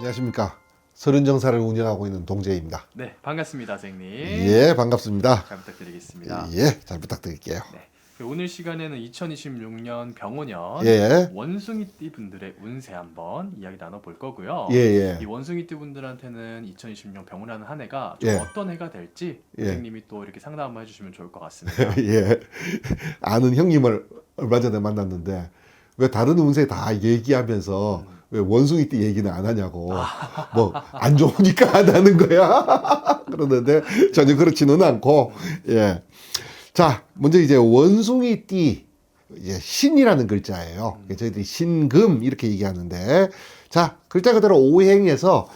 안녕하십니까. 서른정사를 운영하고 있는 동재입니다. 네, 반갑습니다, 선생님. 예, 반갑습니다. 잘 부탁드리겠습니다. 예, 잘 부탁드릴게요. 네, 오늘 시간에는 2026년 병오년 예. 원숭이띠 분들의 운세 한번 이야기 나눠볼 거고요. 예, 예. 이 원숭이띠 분들한테는 2026년 병오라는 한 해가 좀 예. 어떤 해가 될지 예. 선생님이 또 이렇게 상담 한번 해주시면 좋을 것 같습니다. 예. 아는 형님을 얼마 전에 만났는데 왜 다른 운세 다 얘기하면서 왜 원숭이띠 얘기는 안 하냐고. 뭐 안 좋으니까 안 하는 거야. 그러는데 전혀 그렇지는 않고. 예. 자, 먼저 이제 원숭이띠 이제 신이라는 글자예요. 저희들이 신금 이렇게 얘기하는데, 자, 글자 그대로 오행에서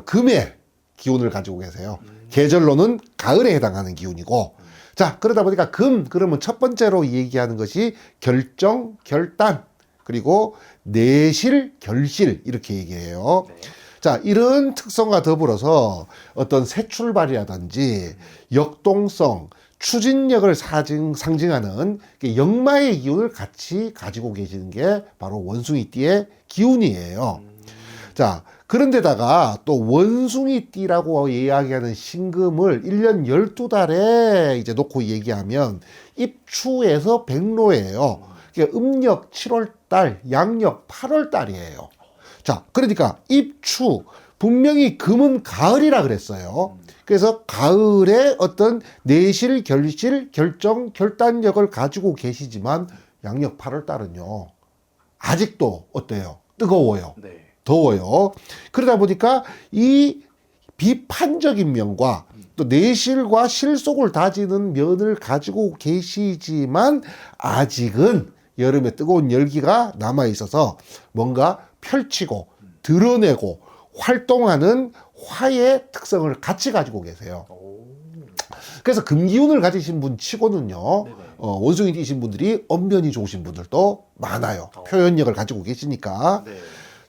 금의 기운을 가지고 계세요. 계절로는 가을에 해당하는 기운이고, 자, 그러다 보니까 그러면 첫 번째로 얘기하는 것이 결정, 결단, 그리고 내실, 결실 이렇게 얘기해요. 네. 자, 이런 특성과 더불어서 어떤 새 출발이라든지 역동성, 추진력을 상징하는 역마의 기운을 같이 가지고 계시는 게 바로 원숭이띠의 기운이에요. 자, 그런데다가 또 원숭이띠라고 이야기하는 신금을 1년 12달에 이제 놓고 얘기하면 입추에서 백로예요. 그러니까 음력 7월달, 양력 8월달이에요. 자, 그러니까 입추, 분명히 금은 가을이라 그랬어요. 그래서 가을에 어떤 내실, 결실, 결정, 결단력을 가지고 계시지만 양력 8월달은요. 아직도 어때요? 뜨거워요. 네. 더워요. 그러다 보니까 이 비판적인 면과 또 내실과 실속을 다지는 면을 가지고 계시지만 아직은 여름에 뜨거운 열기가 남아 있어서 뭔가 펼치고 드러내고 활동하는 화의 특성을 같이 가지고 계세요. 그래서 금기운을 가지신 분 치고는요, 네네. 원숭이 띠신 분들이 언변이 좋으신 분들도 많아요. 표현력을 가지고 계시니까. 네.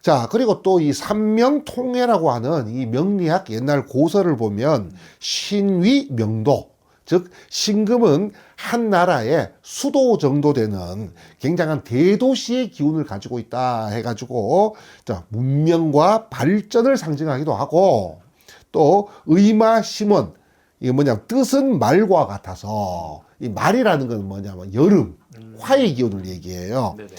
자, 그리고 또 이 삼명통해라고 하는 이 명리학 옛날 고서를 보면 신위 명도, 즉 신금은 한 나라의 수도 정도 되는 굉장한 대도시의 기운을 가지고 있다 해가지고 자, 문명과 발전을 상징하기도 하고 또 의마심원, 이게 뭐냐면 뜻은 말과 같아서 이 말이라는 건 뭐냐면 여름, 화의 기운을 얘기해요. 네네.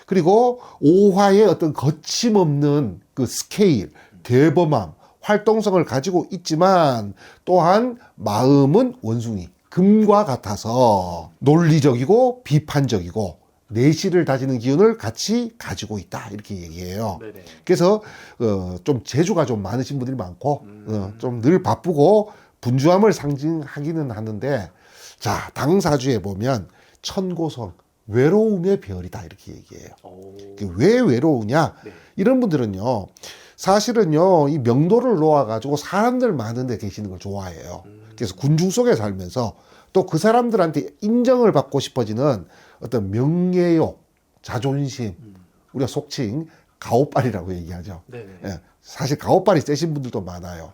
그리고 오화의 어떤 거침없는 그 스케일, 대범함, 활동성을 가지고 있지만 또한 마음은 원숭이, 금과 같아서 논리적이고 비판적이고 내실을 다지는 기운을 같이 가지고 있다 이렇게 얘기해요. 네네. 그래서 좀 재주가 좀 많으신 분들이 많고 좀 늘 바쁘고 분주함을 상징하기는 하는데 자, 당사주에 보면 천고성 외로움의 별이다 이렇게 얘기해요. 왜 외로우냐? 네. 이런 분들은요, 사실은요, 이 명도를 놓아가지고 사람들 많은 데 계시는 걸 좋아해요. 그래서 군중 속에 살면서 또 그 사람들한테 인정을 받고 싶어지는 어떤 명예욕, 자존심, 우리가 속칭 가오빨이라고 얘기하죠. 네네. 예, 사실 가오빨이 세신 분들도 많아요.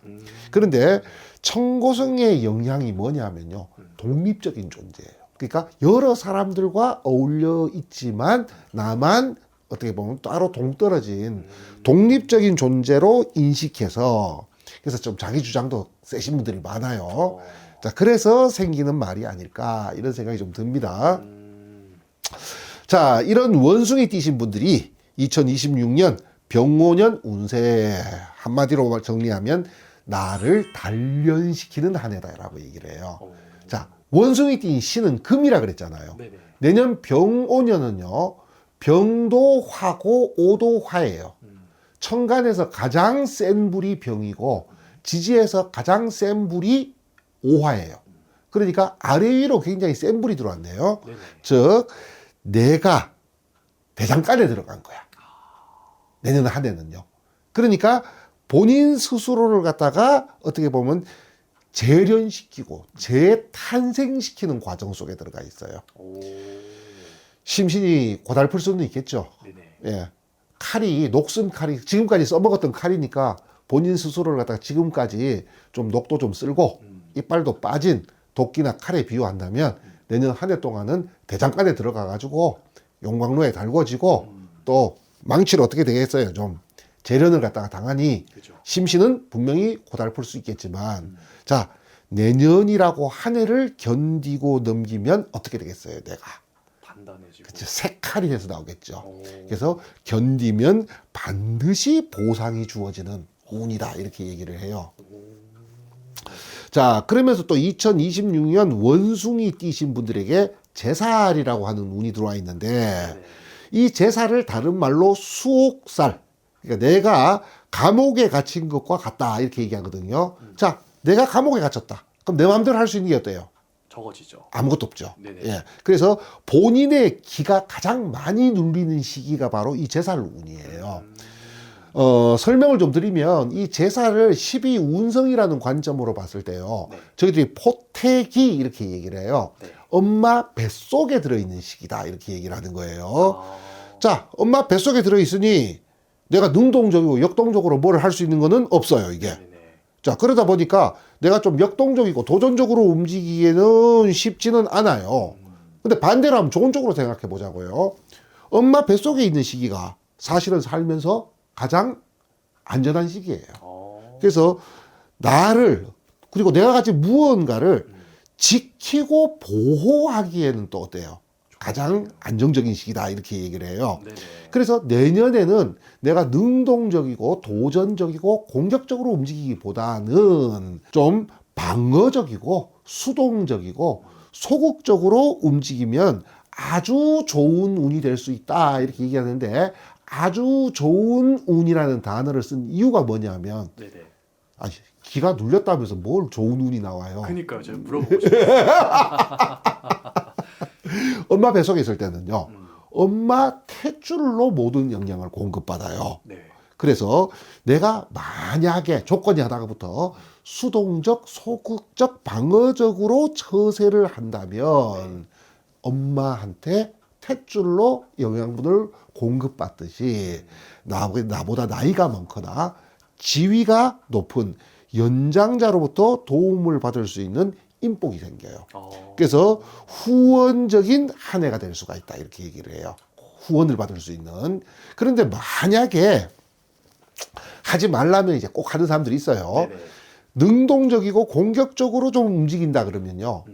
그런데 천고성의 영향이 뭐냐면요, 독립적인 존재예요. 그러니까 여러 사람들과 어울려 있지만 나만 어떻게 보면 따로 동떨어진 독립적인 존재로 인식해서 그래서 좀 자기 주장도 세신 분들이 많아요. 자, 그래서 생기는 말이 아닐까 이런 생각이 좀 듭니다. 자, 이런 원숭이 띠신 분들이 2026년 병오년 운세 한마디로 정리하면 나를 단련시키는 한 해다라고 얘기를 해요. 자, 원숭이 띠인 신은 금이라 그랬잖아요. 네네. 내년 병오년은요, 병도 화고 오도 화예요. 천간에서 가장 센 불이 병이고 지지에서 가장 센 불이 오화예요. 그러니까 아래 위로 굉장히 센 불이 들어왔네요. 네네. 즉 내가 대장간에 들어간 거야. 내년 한 해는요. 그러니까 본인 스스로를 갖다가 어떻게 보면 재련시키고 재탄생시키는 과정 속에 들어가 있어요. 심신이 고달플 수는 있겠죠. 네네. 예. 칼이, 녹슨 칼이, 지금까지 써먹었던 칼이니까 본인 스스로를 갖다가 지금까지 좀 녹도 좀 쓸고 이빨도 빠진 도끼나 칼에 비유한다면 내년 한 해 동안은 대장간에 들어가가지고 용광로에 달궈지고 또 망치를 어떻게 되겠어요? 좀 재련을 갖다가 당하니 그죠. 심신은 분명히 고달플 수 있겠지만 자, 내년이라고 한 해를 견디고 넘기면 어떻게 되겠어요? 내가. 단단해지고. 그치, 색깔이 돼서 나오겠죠. 오. 그래서 견디면 반드시 보상이 주어지는 운이다. 이렇게 얘기를 해요. 자, 그러면서 또 2026년 원숭이 띠신 분들에게 제살이라고 하는 운이 들어와 있는데 네. 이 제살을 다른 말로 수옥살. 그러니까 내가 감옥에 갇힌 것과 같다. 이렇게 얘기하거든요. 자, 내가 감옥에 갇혔다. 그럼 내 마음대로 할 수 있는 게 어때요? 적어지죠. 아무것도 없죠. 네네. 예. 그래서 본인의 기가 가장 많이 눌리는 시기가 바로 이 제살 운이에요. 설명을 좀 드리면 이 제사를 12운성이라는 관점으로 봤을 때요. 네. 저희들이 포태기 이렇게 얘기를 해요. 네. 엄마 뱃속에 들어있는 시기다 이렇게 얘기를 하는 거예요. 아. 자, 엄마 뱃속에 들어있으니 내가 능동적이고 역동적으로 뭘 할 수 있는 거는 없어요, 이게. 네네. 자, 그러다 보니까 내가 좀 역동적이고 도전적으로 움직이기에는 쉽지는 않아요. 근데 반대로 하면 좋은 쪽으로 생각해 보자고요. 엄마 뱃속에 있는 시기가 사실은 살면서 가장 안전한 시기예요. 그래서 나를 그리고 내가 가진 무언가를 지키고 보호하기에는 또 어때요? 가장 안정적인 시기다 이렇게 얘기를 해요. 네네. 그래서 내년에는 내가 능동적이고 도전적이고 공격적으로 움직이기보다는 좀 방어적이고 수동적이고 소극적으로 움직이면 아주 좋은 운이 될 수 있다 이렇게 얘기하는데 아주 좋은 운이라는 단어를 쓴 이유가 뭐냐면 네네. 아니, 기가 눌렸다면서 뭘 좋은 운이 나와요. 그니까요. 제가 물어보고 싶어요. 엄마 뱃속에 있을 때는요. 엄마 탯줄로 모든 영향을 공급받아요. 네. 그래서 내가 만약에 조건이 하다가부터 수동적, 소극적, 방어적으로 처세를 한다면 엄마한테 탯줄로 영양분을 공급받듯이 나보다 나이가 많거나 지위가 높은 연장자로부터 도움을 받을 수 있는 인복이 생겨요. 그래서 후원적인 한 해가 될 수가 있다 이렇게 얘기를 해요. 후원을 받을 수 있는. 그런데 만약에 하지 말라면 이제 꼭 하는 사람들이 있어요. 네네. 능동적이고 공격적으로 좀 움직인다 그러면요.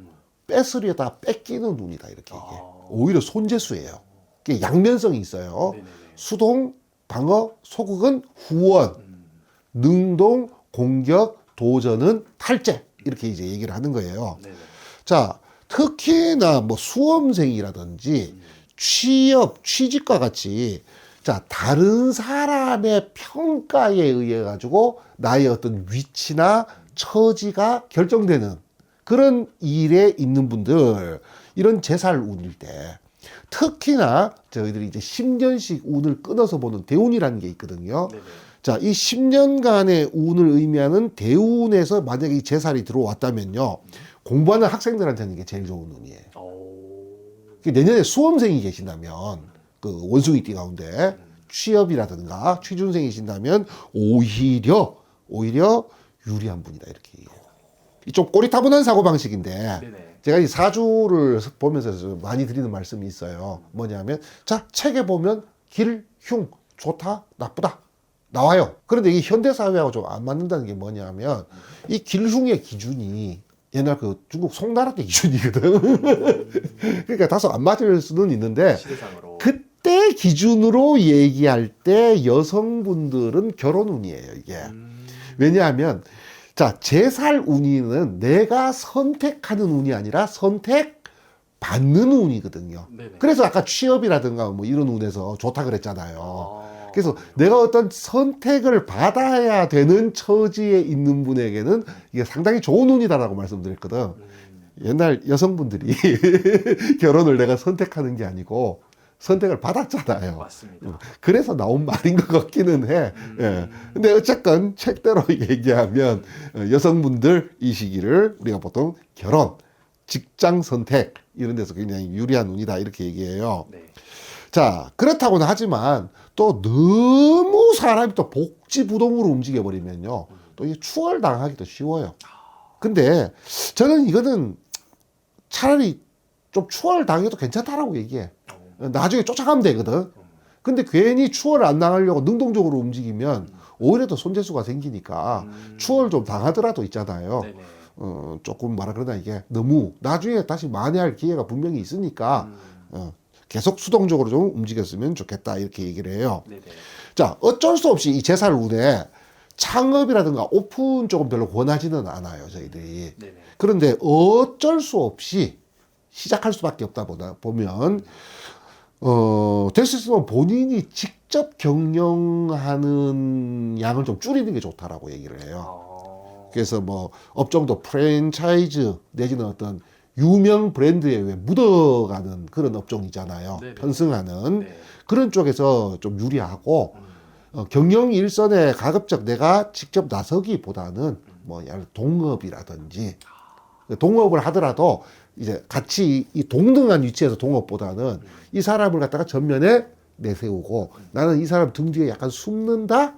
뺏으려다 뺏기는 운이다 이렇게 얘기해. 오히려 손재수예요. 이게 양면성이 있어요. 네네네. 수동, 방어, 소극은 후원, 능동, 공격, 도전은 탈제 이렇게 이제 얘기를 하는 거예요. 네네. 자, 특히나 뭐 수험생이라든지 취업, 취직과 같이 자, 다른 사람의 평가에 의해 가지고 나의 어떤 위치나 처지가 결정되는 그런 일에 있는 분들, 이런 제살 운일 때 특히나 저희들이 이제 10년씩 운을 끊어서 보는 대운이라는 게 있거든요. 네네. 자, 이 10년간의 운을 의미하는 대운에서 만약에 이 제살이 들어왔다면요. 공부하는 학생들한테는 이게 제일 좋은 운이에요. 내년에 수험생이 계신다면 그 원숭이 띠 가운데 취업이라든가 취준생이신다면 오히려 유리한 분이다 이렇게 얘기해요. 좀 꼬리타분한 사고방식인데 네네. 제가 이 사주를 보면서 많이 드리는 말씀이 있어요. 뭐냐면 자, 책에 보면 길, 흉, 좋다, 나쁘다 나와요. 그런데 이 현대사회하고 좀 안 맞는다는 게 뭐냐면 이 길흉의 기준이 옛날 그 중국 송나라 때 기준이거든. 그러니까 다소 안 맞을 수는 있는데 시대상으로. 그때 기준으로 얘기할 때 여성분들은 결혼 운이에요, 이게. 왜냐하면 자, 제살 운이는 내가 선택하는 운이 아니라 선택받는 운이거든요. 네네. 그래서 아까 취업이라든가 뭐 이런 운에서 좋다 그랬잖아요. 아. 그래서 내가 어떤 선택을 받아야 되는 처지에 있는 분에게는 이게 상당히 좋은 운이다라고 말씀드렸거든. 옛날 여성분들이 결혼을 내가 선택하는 게 아니고 선택을 받았잖아요. 맞습니다. 그래서 나온 말인 것 같기는 해. 예. 근데 어쨌건 책대로 얘기하면 여성분들 이 시기를 우리가 보통 결혼, 직장 선택 이런 데서 굉장히 유리한 운이다 이렇게 얘기해요. 네. 자, 그렇다고는 하지만 또 너무 사람이 또 복지부동으로 움직여 버리면요. 또 이게 추월당하기도 쉬워요. 근데 저는 이거는 차라리 좀 추월당해도 괜찮다라고 얘기해. 나중에 쫓아가면 되거든. 근데 괜히 추월을 안 당하려고 능동적으로 움직이면 오히려 더 손재수가 생기니까 추월 좀 당하더라도 있잖아요. 네네. 조금 뭐라 그러나 이게 너무 나중에 다시 만회할 기회가 분명히 있으니까 계속 수동적으로 좀 움직였으면 좋겠다 이렇게 얘기를 해요. 네네. 자, 어쩔 수 없이 이 제살 운에 창업이라든가 오픈 쪽은 별로 권하지는 않아요, 저희들이. 네네. 그런데 어쩔 수 없이 시작할 수밖에 없다 보면 될 수 있으면 본인이 직접 경영하는 양을 좀 줄이는 게 좋다라고 얘기를 해요. 그래서 뭐 업종도 프랜차이즈 내지는 어떤 유명 브랜드에 왜 묻어가는 그런 업종이잖아요. 네네. 편승하는 네. 그런 쪽에서 좀 유리하고 경영 일선에 가급적 내가 직접 나서기보다는 뭐 예를 들어 동업이라든지 동업을 하더라도 이제 같이 이 동등한 위치에서 동업보다는 이 사람을 갖다가 전면에 내세우고 나는 이 사람 등 뒤에 약간 숨는다.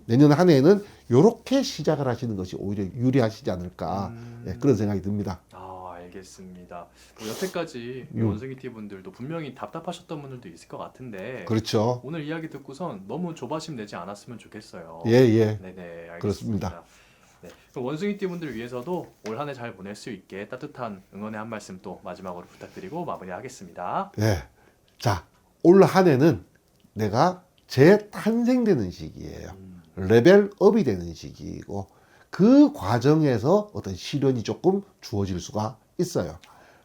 내년 한 해에는 요렇게 시작을 하시는 것이 오히려 유리하시지 않을까 예, 그런 생각이 듭니다. 알겠습니다. 뭐 여태까지 우리 원숭이 티 분들도 분명히 답답하셨던 분들도 있을 것 같은데 그렇죠. 오늘 이야기 듣고선 너무 조바심 내지 않았으면 좋겠어요. 예, 예. 네네, 알겠습니다. 그렇습니다. 네, 그럼 원숭이 티 분들 위해서도 올 한 해 잘 보낼 수 있게 따뜻한 응원의 한 말씀 또 마지막으로 부탁드리고 마무리하겠습니다. 예. 자, 올 한 해는 내가 재탄생되는 시기예요. 레벨업이 되는 시기이고 그 과정에서 어떤 시련이 조금 주어질 수가 있어요.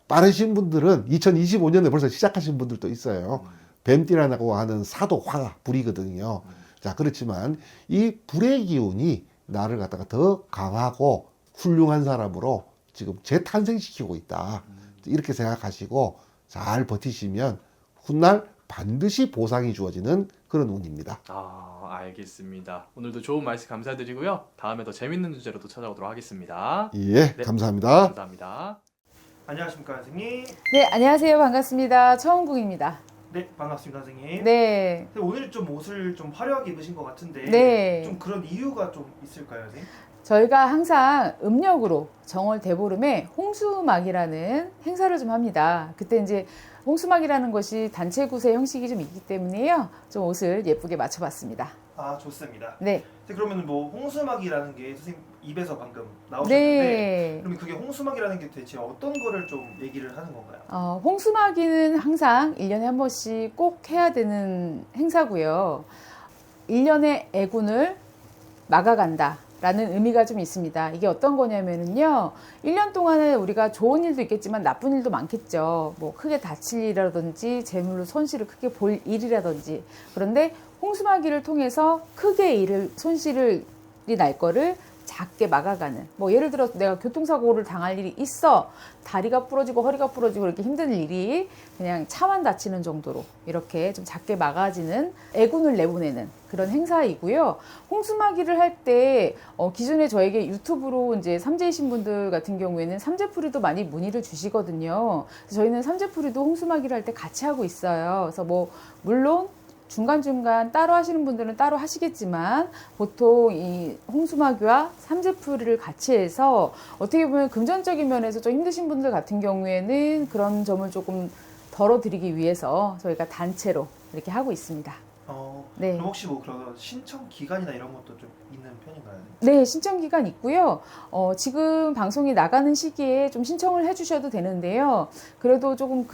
빠르신 분들은 2025년에 벌써 시작하신 분들도 있어요. 뱀띠라고 하는 사도 화가 불이거든요. 자, 그렇지만 이 불의 기운이 나를 갖다가 더 강하고 훌륭한 사람으로 지금 재탄생시키고 있다. 이렇게 생각하시고 잘 버티시면 훗날 반드시 보상이 주어지는 그런 운입니다. 알겠습니다. 오늘도 좋은 말씀 감사드리고요. 다음에 더 재밌는 주제로 또 찾아오도록 하겠습니다. 예, 네, 감사합니다. 감사합니다. 안녕하십니까 선생님. 네, 안녕하세요. 반갑습니다. 처음국입니다. 네, 반갑습니다 선생님. 네. 근데 오늘 좀 옷을 좀 화려하게 입으신 것 같은데 네. 좀 그런 이유가 좀 있을까요 선생님? 저희가 항상 음력으로 정월 대보름에 홍수막이라는 행사를 좀 합니다. 그때 이제 홍수막이라는 것이 단체 구세 형식이 좀 있기 때문에요. 좀 옷을 예쁘게 맞춰봤습니다. 아 좋습니다. 네. 근데 그러면 뭐 홍수막이라는 게 선생님 입에서 방금 나오셨는데 네. 그러면 그게 홍수막이라는 게 대체 어떤 거를 좀 얘기를 하는 건가요? 홍수막이는 항상 1년에 한 번씩 꼭 해야 되는 행사고요. 1년의 애군을 막아간다. 라는 의미가 좀 있습니다. 이게 어떤 거냐면은요, 1년 동안에 우리가 좋은 일도 있겠지만 나쁜 일도 많겠죠. 뭐 크게 다칠 일이라든지 재물로 손실을 크게 볼 일이라든지. 그런데 홍수막이를 통해서 크게 손실이 날 거를 작게 막아가는, 뭐 예를 들어서 내가 교통사고를 당할 일이 있어, 다리가 부러지고 허리가 부러지고 이렇게 힘든 일이 그냥 차만 다치는 정도로 이렇게 좀 작게 막아지는 애군을 내보내는 그런 행사이고요. 홍수막이를 할 때 기존에 저에게 유튜브로 이제 삼재이신 분들 같은 경우에는 삼재풀이도 많이 문의를 주시거든요. 그래서 저희는 삼재풀이도 홍수막이를 할 때 같이 하고 있어요. 그래서 뭐 물론 중간중간 따로 하시는 분들은 따로 하시겠지만 보통 이 홍수막이와 삼재풀이를 같이 해서 어떻게 보면 금전적인 면에서 좀 힘드신 분들 같은 경우에는 그런 점을 조금 덜어드리기 위해서 저희가 단체로 이렇게 하고 있습니다. 네. 그럼 혹시 뭐 그런 신청 기간이나 이런 것도 좀 있는 편인가요? 네, 신청 기간 있고요. 지금 방송이 나가는 시기에 좀 신청을 해주셔도 되는데요. 그래도 조금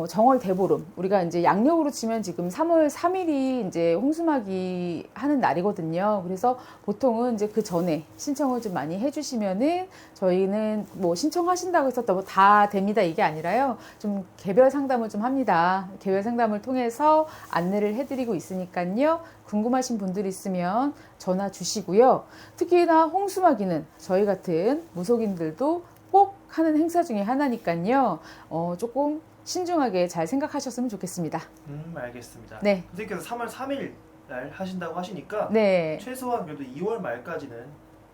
정월 대보름, 우리가 이제 양력으로 치면 지금 3월 3일이 이제 홍수막이 하는 날이거든요. 그래서 보통은 이제 그 전에 신청을 좀 많이 해주시면은 저희는 뭐 신청하신다고 해서 뭐 다 됩니다 이게 아니라요. 좀 개별 상담을 좀 합니다. 개별 상담을 통해서 안내를 해드리고 있으니까요. 궁금하신 분들 있으면 전화 주시고요. 특히나 홍수막이는 저희 같은 무속인들도 꼭 하는 행사 중에 하나니까요. 조금 신중하게 잘 생각하셨으면 좋겠습니다. 알겠습니다. 네. 선생님께서 3월 3일 날 하신다고 하시니까 네. 최소한 그래도 2월 말까지는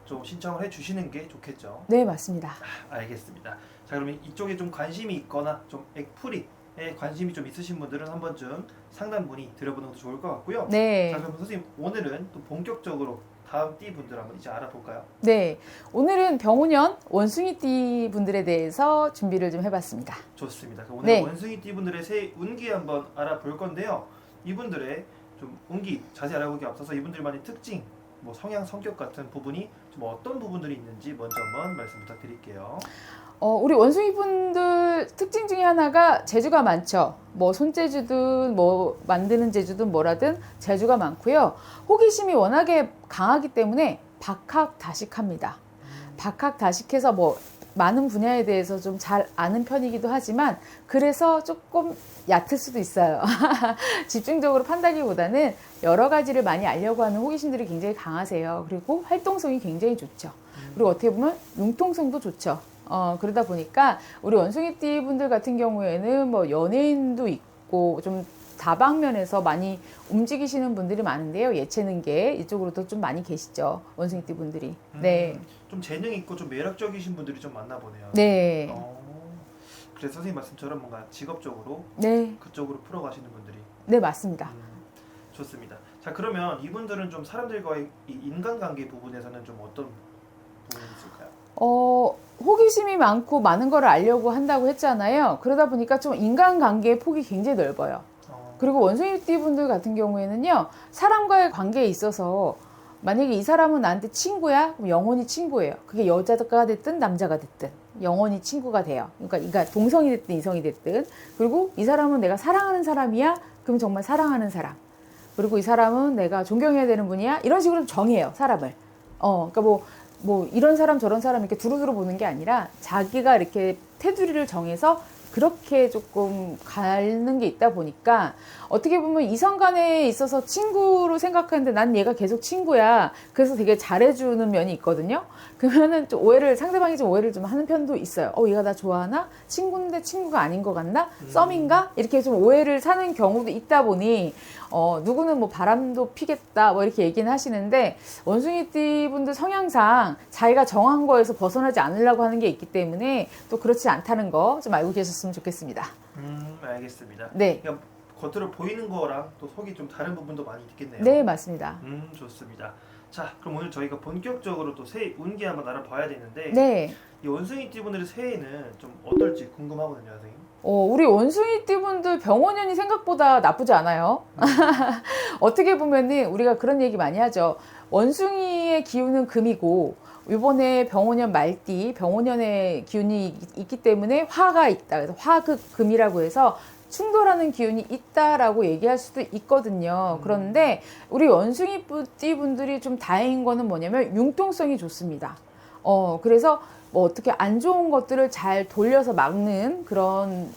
좀 신청을 해주시는 게 좋겠죠. 네, 맞습니다. 알겠습니다. 자, 그러면 이쪽에 좀 관심이 있거나 좀 액풀이에 관심이 좀 있으신 분들은 한 번쯤 상담 문의 드려보는 것도 좋을 것 같고요. 네. 자, 그럼 선생님 오늘은 또 본격적으로 다음 띠 분들 한번 이제 알아볼까요? 네. 오늘은 병운년 원숭이띠 분들에 대해서 준비를 좀 해봤습니다. 좋습니다. 오늘 네. 원숭이 띠 분들의 새 운기 한번 알아볼 건데요. 이분들의 좀 운기 자세히 알아보기 앞서서 이분들만의 특징, 뭐 성향, 성격 같은 부분이 좀 어떤 부분들이 있는지 먼저 한번 말씀 부탁드릴게요. 우리 원숭이 분들 특징 중에 하나가 재주가 많죠. 뭐 손재주든 뭐 만드는 재주든 뭐라든 재주가 많고요. 호기심이 워낙에 강하기 때문에 박학다식합니다. 박학다식해서 뭐 많은 분야에 대해서 좀 잘 아는 편이기도 하지만 그래서 조금 얕을 수도 있어요. 집중적으로 판다기보다는 여러 가지를 많이 알려고 하는 호기심들이 굉장히 강하세요. 그리고 활동성이 굉장히 좋죠. 그리고 어떻게 보면 융통성도 좋죠. 그러다 보니까 우리 원숭이띠 분들 같은 경우에는 뭐 연예인도 있고 좀 다방면에서 많이 움직이시는 분들이 많은데요. 예체능계 이쪽으로도 좀 많이 계시죠. 원숭이띠 분들이. 네. 좀 재능 있고 좀 매력적이신 분들이 좀 많나 보네요. 네. 그래서 선생님 말씀처럼 뭔가 직업적으로 네. 그쪽으로 풀어가시는 분들이 네, 맞습니다. 좋습니다. 자, 그러면 이분들은 좀 사람들과의 이 인간관계 부분에서는 좀 어떤 부분이 있을까요? 호기심이 많고 많은 걸 알려고 한다고 했잖아요. 그러다 보니까 좀 인간관계의 폭이 굉장히 넓어요. 그리고 원숭이띠 분들 같은 경우에는요, 사람과의 관계에 있어서 만약에 이 사람은 나한테 친구야? 그럼 영원히 친구예요. 그게 여자가 됐든 남자가 됐든 영원히 친구가 돼요. 그러니까 동성이 됐든 이성이 됐든. 그리고 이 사람은 내가 사랑하는 사람이야? 그럼 정말 사랑하는 사람. 그리고 이 사람은 내가 존경해야 되는 분이야? 이런 식으로 정해요, 사람을. 그러니까 뭐 이런 사람 저런 사람 이렇게 두루두루 보는 게 아니라 자기가 이렇게 테두리를 정해서 그렇게 조금 가는 게 있다 보니까 어떻게 보면 이성 간에 있어서 친구로 생각하는데 난 얘가 계속 친구야. 그래서 되게 잘해주는 면이 있거든요. 그러면은 좀 상대방이 좀 오해를 좀 하는 편도 있어요. 얘가 나 좋아하나? 친구인데 친구가 아닌 것 같나? 썸인가? 이렇게 좀 오해를 사는 경우도 있다 보니 누구는 뭐 바람도 피겠다 뭐 이렇게 얘기는 하시는데 원숭이띠 분들 성향상 자기가 정한 거에서 벗어나지 않으려고 하는 게 있기 때문에 또 그렇지 않다는 거 좀 알고 계셨으면 좋겠습니다. 알겠습니다. 네. 그러니까 겉으로 보이는 거랑 또 속이 좀 다른 부분도 많이 있겠네요. 네, 맞습니다. 좋습니다. 자, 그럼 오늘 저희가 본격적으로 또 새해 운기 한번 알아봐야 되는데 네. 이 원숭이띠 분들의 새해는 좀 어떨지 궁금하거든요, 선생님. 우리 원숭이띠 분들 병원연이 생각보다 나쁘지 않아요. 어떻게 보면은 우리가 그런 얘기 많이 하죠. 원숭이의 기운은 금이고 이번에 병원연 말띠, 병원연의 기운이 있기 때문에 화가 있다. 그래서 화극금이라고 해서 충돌하는 기운이 있다라고 얘기할 수도 있거든요. 그런데 우리 원숭이띠 분들이 좀 다행인 거는 뭐냐면 융통성이 좋습니다. 그래서 뭐 어떻게 안 좋은 것들을 잘 돌려서 막는 그런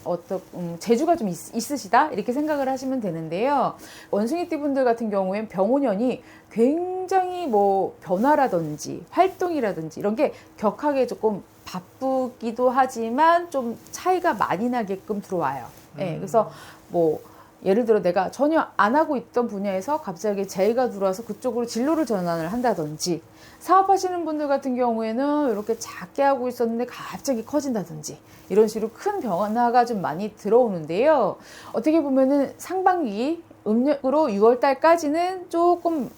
재주가 좀 있으시다 이렇게 생각을 하시면 되는데요. 원숭이띠 분들 같은 경우엔 병원연이 굉장히 뭐 변화라든지 활동이라든지 이런 게 격하게 조금 바쁘기도 하지만 좀 차이가 많이 나게끔 들어와요. 네, 그래서 뭐 예를 들어 내가 전혀 안 하고 있던 분야에서 갑자기 제의가 들어와서 그쪽으로 진로를 전환을 한다든지 사업하시는 분들 같은 경우에는 이렇게 작게 하고 있었는데 갑자기 커진다든지 이런 식으로 큰 변화가 좀 많이 들어오는데요. 어떻게 보면은 상반기 음력으로 6월 달까지는 조금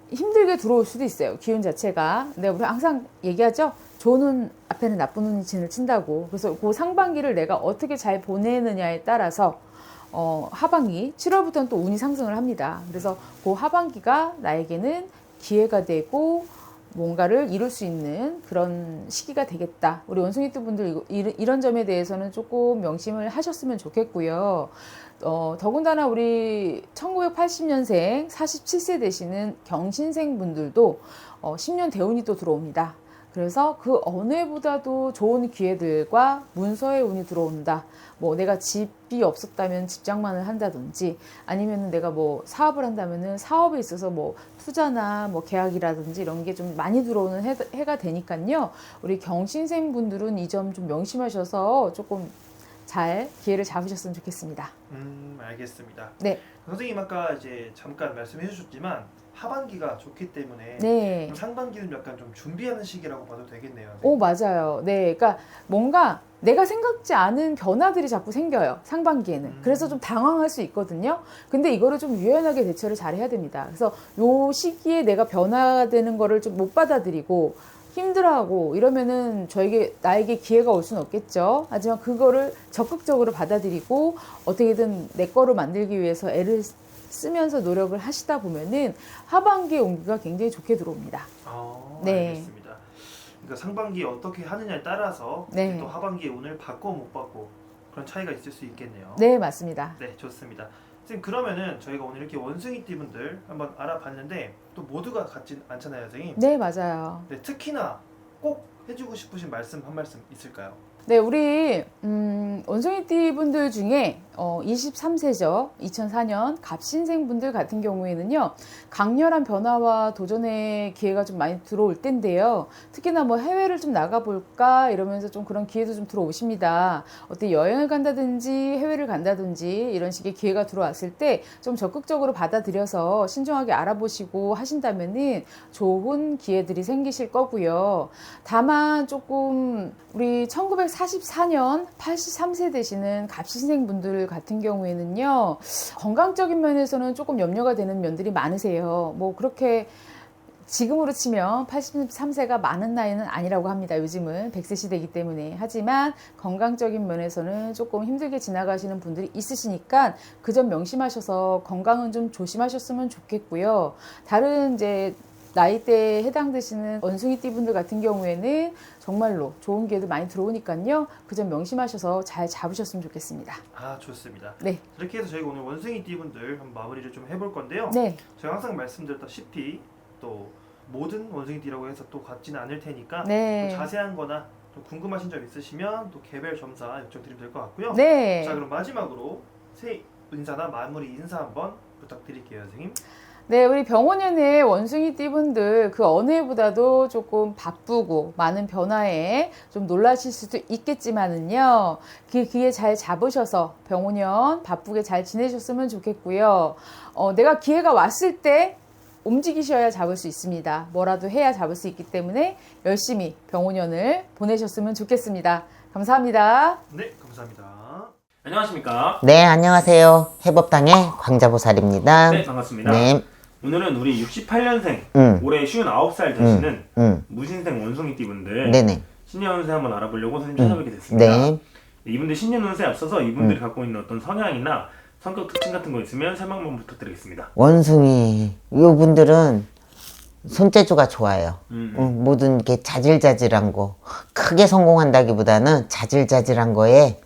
힘들게 들어올 수도 있어요. 기운 자체가. 근데 우리 항상 얘기하죠. 좋은 운 앞에는 나쁜 운이 진을 친다고. 그래서 그 상반기를 내가 어떻게 잘 보내느냐에 따라서 하반기 7월부터는 또 운이 상승을 합니다. 그래서 그 하반기가 나에게는 기회가 되고 뭔가를 이룰 수 있는 그런 시기가 되겠다. 우리 원숭이띠 분들 이런 점에 대해서는 조금 명심을 하셨으면 좋겠고요. 더군다나 우리 1980년생 47세 되시는 경신생 분들도 10년 대운이 또 들어옵니다. 그래서 그 어느 해보다도 좋은 기회들과 문서의 운이 들어온다. 뭐 내가 집이 없었다면 집장만을 한다든지 아니면 내가 뭐 사업을 한다면은 사업에 있어서 뭐 투자나 뭐 계약이라든지 이런 게 좀 많이 들어오는 해가 되니까요. 우리 경신생 분들은 이 점 좀 명심하셔서 조금 잘 기회를 잡으셨으면 좋겠습니다. 알겠습니다. 네. 선생님 아까 이제 잠깐 말씀해 주셨지만 하반기가 좋기 때문에 네. 상반기는 약간 좀 준비하는 시기라고 봐도 되겠네요. 오, 맞아요. 네. 그러니까 뭔가 내가 생각지 않은 변화들이 자꾸 생겨요. 상반기에는. 그래서 좀 당황할 수 있거든요. 근데 이거를 좀 유연하게 대처를 잘 해야 됩니다. 그래서 요 시기에 내가 변화되는 거를 좀 못 받아들이고 힘들어하고 이러면은 나에게 기회가 올 수는 없겠죠. 하지만 그거를 적극적으로 받아들이고 어떻게든 내 거로 만들기 위해서 애를 쓰면서 노력을 하시다 보면은 하반기에 운기가 굉장히 좋게 들어옵니다. 네. 알겠습니다. 그러니까 상반기에 어떻게 하느냐에 따라서 네. 또 하반기에 운을 받고 못 받고 그런 차이가 있을 수 있겠네요. 네, 맞습니다. 네, 좋습니다. 선생님, 그러면은 저희가 오늘 이렇게 원숭이띠 분들 한번 알아봤는데 또 모두가 같진 않잖아요, 선생님. 네, 맞아요. 네, 특히나 꼭 해주고 싶으신 말씀 한 말씀 있을까요? 네, 우리 원숭이띠 분들 중에 23세죠. 2004년 갑신생 분들 같은 경우에는요. 강렬한 변화와 도전의 기회가 좀 많이 들어올 텐데요. 특히나 뭐 해외를 좀 나가볼까 이러면서 좀 그런 기회도 좀 들어오십니다. 어때 여행을 간다든지 해외를 간다든지 이런 식의 기회가 들어왔을 때 좀 적극적으로 받아들여서 신중하게 알아보시고 하신다면은 좋은 기회들이 생기실 거고요. 다만 조금 우리 1944년 83세 되시는 갑신생 분들 같은 경우에는요, 건강적인 면에서는 조금 염려가 되는 면들이 많으세요. 뭐 그렇게 지금으로 치면 83세가 많은 나이는 아니라고 합니다. 요즘은 100세 시대이기 때문에. 하지만 건강적인 면에서는 조금 힘들게 지나가시는 분들이 있으시니까 그 점 명심하셔서 건강은 좀 조심하셨으면 좋겠고요. 다른 이제 나이대에 해당되시는 원숭이띠 분들 같은 경우에는 정말로 좋은 기회도 많이 들어오니까요. 그 점 명심하셔서 잘 잡으셨으면 좋겠습니다. 아, 좋습니다. 네. 이렇게 해서 저희가 오늘 원숭이띠 분들 한번 마무리를 좀 해볼 건데요. 네. 제가 항상 말씀드렸다시피 또 모든 원숭이띠라고 해서 또 같지는 않을 테니까 네. 또 자세한 거나 또 궁금하신 점 있으시면 또 개별 점사 요청드리면 될 것 같고요. 네. 자, 그럼 마지막으로 새 인사나 마무리 인사 한번 부탁드릴게요, 선생님. 네, 우리 병원연의 원숭이띠 분들 그 어느 해보다도 조금 바쁘고 많은 변화에 좀 놀라실 수도 있겠지만은요, 그 기회 잘 잡으셔서 병원연 바쁘게 잘 지내셨으면 좋겠고요. 내가 기회가 왔을 때 움직이셔야 잡을 수 있습니다. 뭐라도 해야 잡을 수 있기 때문에 열심히 병원연을 보내셨으면 좋겠습니다. 감사합니다. 네, 감사합니다. 안녕하십니까? 네, 안녕하세요. 해법당의 광자보살입니다. 네, 반갑습니다. 네, 오늘은 우리 68년생, 올해 59살 되시는 무신생 원숭이띠 분들 네네. 신년 운세 한번 알아보려고 선생님 찾아뵙게 됐습니다. 네. 이분들 신년 운세에 앞서서 이분들이 갖고 있는 어떤 성향이나 성격 특징 같은 거 있으면 설명만 부탁드리겠습니다. 원숭이, 요 분들은 손재주가 좋아요. 모든 게 자질자질한 거. 크게 성공한다기보다는 자질자질한 거에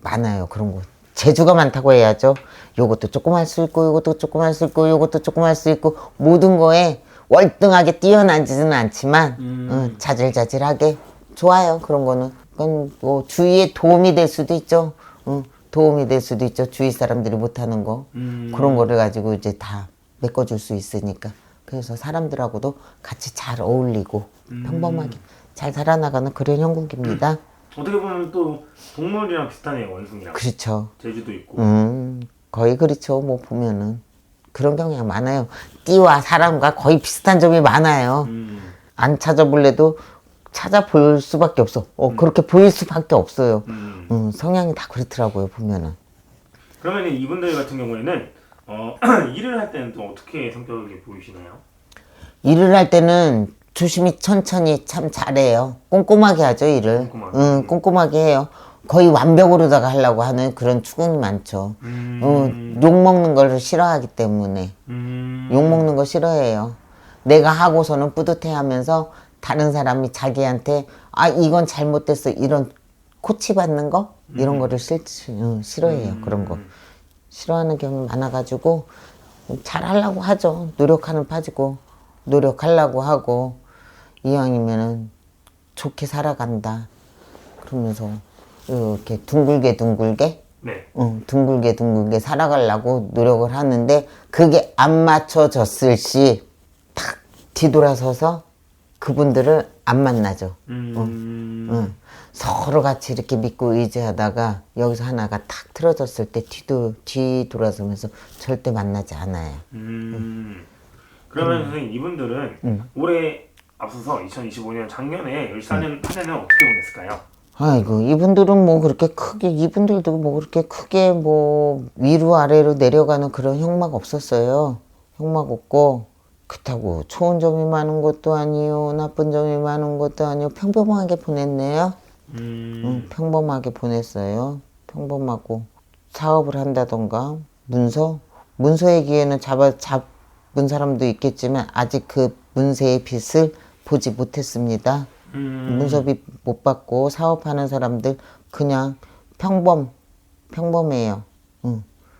많아요. 그런 거. 재주가 많다고 해야죠. 요것도 조금 할 수 있고, 요것도 조금 할 수 있고, 요것도 조금 할 수 있고, 모든 거에 월등하게 뛰어나지는 않지만, 자질자질하게 좋아요. 그런 거는. 그건 뭐, 주위에 도움이 될 수도 있죠. 도움이 될 수도 있죠. 주위 사람들이 못하는 거. 그런 거를 가지고 이제 다 메꿔줄 수 있으니까. 그래서 사람들하고도 같이 잘 어울리고, 평범하게 잘 살아나가는 그런 형국입니다. 어떻게 보면 또 동물이랑 비슷하네요, 원숭이랑. 그렇죠. 재주도 있고. 거의 그렇죠. 뭐 보면은 그런 경우가 많아요. 띠와 사람과 거의 비슷한 점이 많아요. 안 찾아볼래도 찾아볼 수밖에 없어. 그렇게 보일 수밖에 없어요. 성향이 다 그렇더라고요, 보면은. 그러면 이분들 같은 경우에는 일을 할 때는 또 어떻게 성격이 보이시나요? 일을 할 때는 조심히 천천히 참 잘해요. 꼼꼼하게 하죠, 일을. 꼼꼼하게. 꼼꼼하게 해요. 거의 완벽으로다가 하려고 하는 그런 추궁이 많죠. 욕먹는 걸 싫어하기 때문에. 욕먹는 거 싫어해요. 내가 하고서는 뿌듯해 하면서 다른 사람이 자기한테 이건 잘못됐어. 이런 코치 받는 거? 이런 거를 싫어해요. 그런 거. 싫어하는 경우 많아가지고 잘 하려고 하죠. 노력하는 파지고 노력하려고 하고 이왕이면은 좋게 살아간다. 그러면서 이렇게 둥글게 네. 둥글게 살아가려고 노력을 하는데 그게 안 맞춰졌을 시 탁 뒤돌아서서 그분들을 안 만나죠. 서로 같이 이렇게 믿고 의지하다가 여기서 하나가 탁 틀어졌을 때 뒤돌아서면서 절대 만나지 않아요. 그러면 선생님 이분들은 올해 앞서서 2025년 작년에 14년 한 해는 어떻게 보냈을까요? 아이고, 이분들은 뭐 그렇게 크게, 이분들도 뭐 그렇게 크게 뭐 위로 아래로 내려가는 그런 형막 없었어요. 형막 없고, 그렇다고 좋은 점이 많은 것도 아니요, 나쁜 점이 많은 것도 아니요, 평범하게 보냈네요. 평범하게 보냈어요. 평범하고, 사업을 한다던가, 문서, 문서의 기회는 잡은 사람도 있겠지만 아직 그 문서의 빛을 보지 못했습니다. 문서비 못 받고 사업하는 사람들 그냥 평범해요.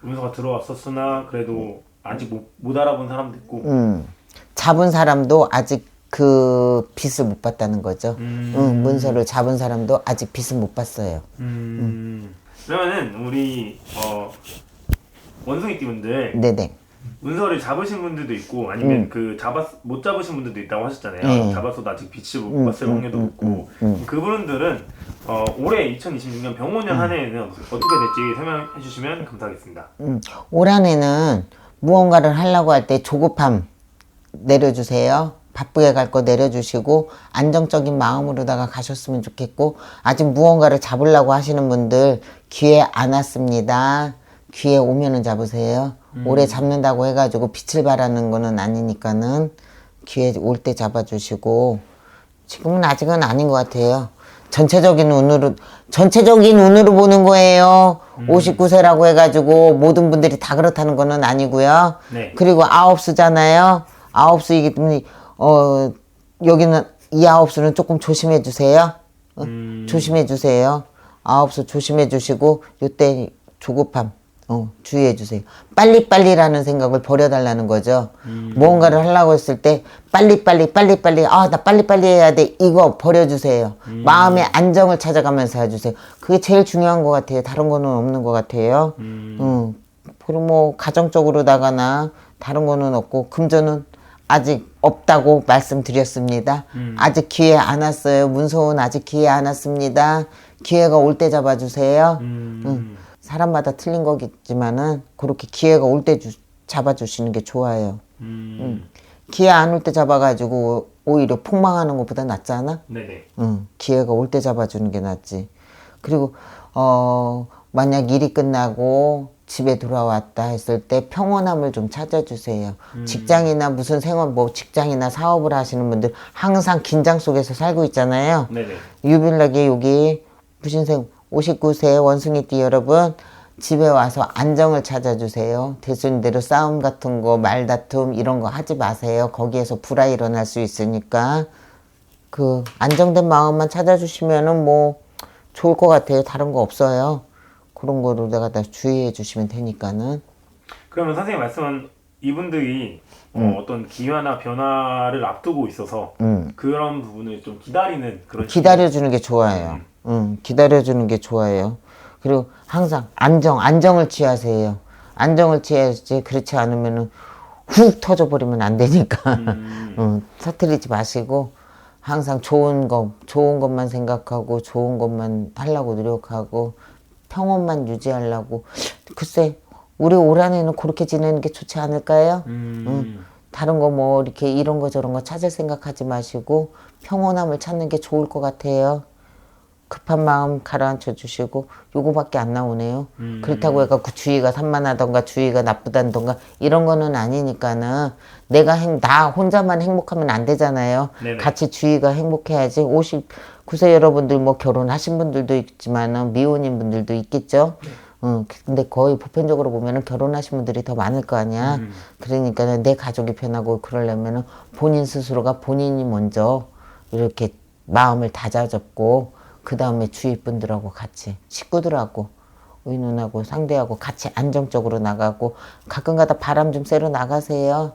문서가 들어왔었으나 그래도 아직 못 알아본 사람도 있고. 잡은 사람도 아직 그 빛을 못 봤다는 거죠. 문서를 잡은 사람도 아직 빛을 못 봤어요. 그러면은 우리 원숭이띠 분들 네네. 문서를 잡으신 분들도 있고 아니면 못 잡으신 분들도 있다고 하셨잖아요. 네. 잡았어도 아직 빛을 못 봤을 확률도 높고 그분들은 올해 2026년 병원년 한 해에는 어떻게 될지 설명해 주시면 감사하겠습니다. 올 한해는 무언가를 하려고 할 때 조급함 내려주세요. 바쁘게 갈 거 내려주시고 안정적인 마음으로다가 가셨으면 좋겠고, 아직 무언가를 잡으려고 하시는 분들 기회 안 왔습니다. 기회 오면은 잡으세요. 올해 잡는다고 해가지고 빛을 발하는 거는 아니니까는 기회 올 때 잡아주시고, 지금은 아직은 아닌 것 같아요. 전체적인 운으로 보는 거예요. 59세라고 해가지고 모든 분들이 다 그렇다는 거는 아니고요. 네. 그리고 아홉수잖아요. 아홉수이기 때문에 여기는 이 아홉수는 조금 조심해 주세요. 조심해 주세요. 아홉수 조심해 주시고 요때 조급함 주의해 주세요. 빨리빨리라는 생각을 버려달라는 거죠. 무언가를 하려고 했을 때 빨리빨리 나 빨리빨리 해야 돼, 이거 버려주세요. 마음의 안정을 찾아가면서 해주세요. 그게 제일 중요한 것 같아요. 다른 거는 없는 것 같아요. 그리고 뭐 가정적으로다가나 다른 거는 없고, 금전은 아직 없다고 말씀드렸습니다. 아직 기회 안 왔어요. 문서는 아직 기회 안 왔습니다. 기회가 올 때 잡아주세요. 사람마다 틀린 거겠지만은 그렇게 기회가 올 때 잡아주시는 게 좋아요. 기회 안 올 때 잡아가지고 오히려 폭망하는 것보다 낫잖아. 네네. 기회가 올 때 잡아주는 게 낫지. 그리고 만약 일이 끝나고 집에 돌아왔다 했을 때 평온함을 좀 찾아주세요. 직장이나 무슨 직장이나 사업을 하시는 분들 항상 긴장 속에서 살고 있잖아요. 네네. 유별나게 여기 무신생 59세 원숭이띠 여러분, 집에 와서 안정을 찾아주세요. 대수님대로 싸움 같은 거, 말다툼 이런 거 하지 마세요. 거기에서 불화 일어날 수 있으니까 그 안정된 마음만 찾아주시면은 뭐 좋을 것 같아요. 다른 거 없어요. 그런 거로 내가 다 주의해 주시면 되니까는. 그러면 선생님 말씀은 이분들이 어떤 기회나 변화를 앞두고 있어서 그런 부분을 좀 기다리는 그런 기다려주는 게 좋아요. 기다려주는 게 좋아요. 그리고 항상 안정을 취하세요. 안정을 취해야지. 그렇지 않으면은 훅 터져버리면 안 되니까. 터뜨리지 마시고 항상 좋은 것만 생각하고 좋은 것만 하려고 노력하고 평온만 유지하려고. 글쎄, 우리 올 한해는 그렇게 지내는 게 좋지 않을까요? 다른 거 뭐 이렇게 이런 거 저런 거 찾을 생각하지 마시고 평온함을 찾는 게 좋을 것 같아요. 급한 마음 가라앉혀 주시고. 요거밖에 안 나오네요. 그렇다고 해갖고 주의가 산만하던가 주의가 나쁘다던가 이런 거는 아니니까는 나 혼자만 행복하면 안 되잖아요. 네네. 같이 주의가 행복해야지. 59세 여러분들 뭐 결혼하신 분들도 있지만은 미혼인 분들도 있겠죠. 근데 거의 보편적으로 보면은 결혼하신 분들이 더 많을 거 아니야. 그러니까 내 가족이 편하고 그러려면은 본인 스스로가 본인이 먼저 이렇게 마음을 다잡고 그 다음에 주위 분들하고 같이 식구들하고 의논하고 상대하고 같이 안정적으로 나가고, 가끔가다 바람 좀 쐬러 나가세요.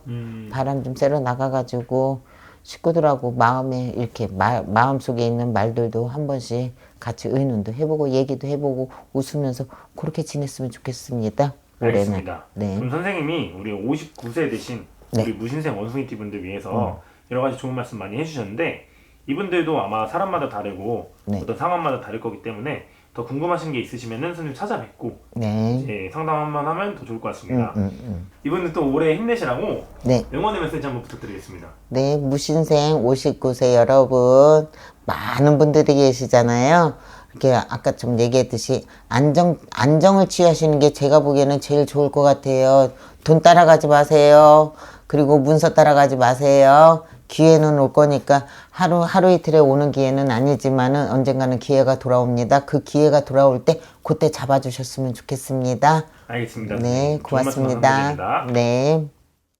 바람 좀 쐬러 나가가지고 식구들하고 마음에 이렇게 마음속에 있는 말들도 한 번씩 같이 의논도 해보고 얘기도 해보고 웃으면서 그렇게 지냈으면 좋겠습니다. 올해는. 알겠습니다. 네. 그럼 선생님이 우리 59세 되신 네. 우리 무신생 원숭이띠 분들 위해서 여러 가지 좋은 말씀 많이 해주셨는데, 이분들도 아마 사람마다 다르고 네. 어떤 상황마다 다를 거기 때문에 더 궁금하신 게 있으시면은 선생님 찾아뵙고 네. 이제 상담 한번 하면 더 좋을 것 같습니다. 이분들 또 올해 힘내시라고 네. 응원의 메시지 한번 부탁드리겠습니다. 네, 무신생 59세 여러분, 많은 분들이 계시잖아요. 이렇게 아까 좀 얘기했듯이 안정을 취하시는 게 제가 보기에는 제일 좋을 것 같아요. 돈 따라가지 마세요. 그리고 문서 따라가지 마세요. 기회는 올 거니까 하루 이틀에 오는 기회는 아니지만은 언젠가는 기회가 돌아옵니다. 그 기회가 돌아올 때 그때 잡아주셨으면 좋겠습니다. 알겠습니다. 네, 좋은 말씀 고맙습니다. 감사드립니다. 네.